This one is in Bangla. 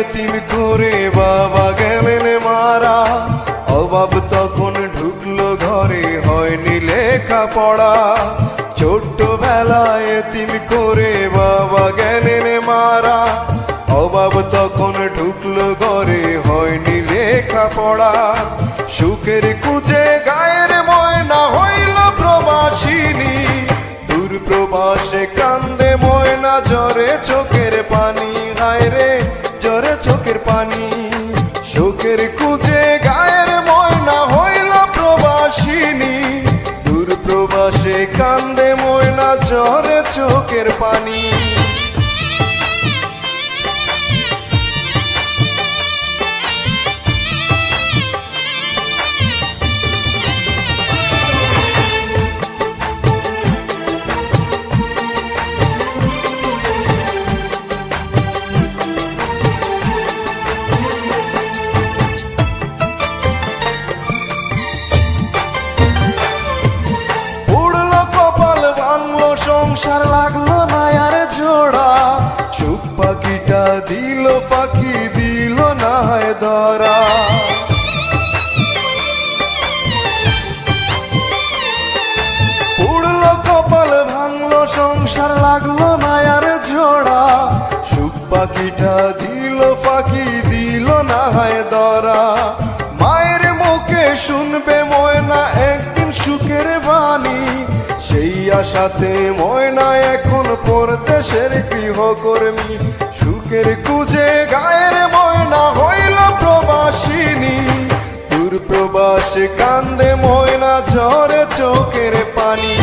এতিম করে বাবা গেলেন মারা। অভাব তখন ঢুকলো ঘরে, হয়নি লেখা পড়া। ছোট্টবেলায় এতিম করে বাবা গেলেন মারা। অভাব তখন ঢুকলো ঘরে, হয়নি লেখা পড়া। সুখের খুঁজে গায়ের ময়না হইল প্রবাসিনী। দূর প্রবাসে কান্দে ময়না, ঝরে চোখের পানি। হায় রে ঝরে চোখের পানি। সুখের খুঁজে গায়ের ময়না হইল প্রবাসিনী। দূর প্রবাসে কান্দে ময়না, ঝরে চোখের পানি। সংসার লাগলো না আর জোড়া। সুখ পাখিটা দিল পাখি, দিল না হয় ধরা। উড়লো কপাল ভাঙলো সংসার লাগলো না আর জোড়া। সুখ পাখিটা দিল পাখি, দিল না হয় ধরা। মায়ের মুখে শুনবে ময়না একদিন সুখের বাণী। সেই আশাতে ময়না এখন পরদেশের গৃহকর্মী। সুখের খুঁজে গায়ের ময়না হইল প্রবাসিনী। দূর প্রবাসে কান্দে ময়না, ঝরে চোখের পানি।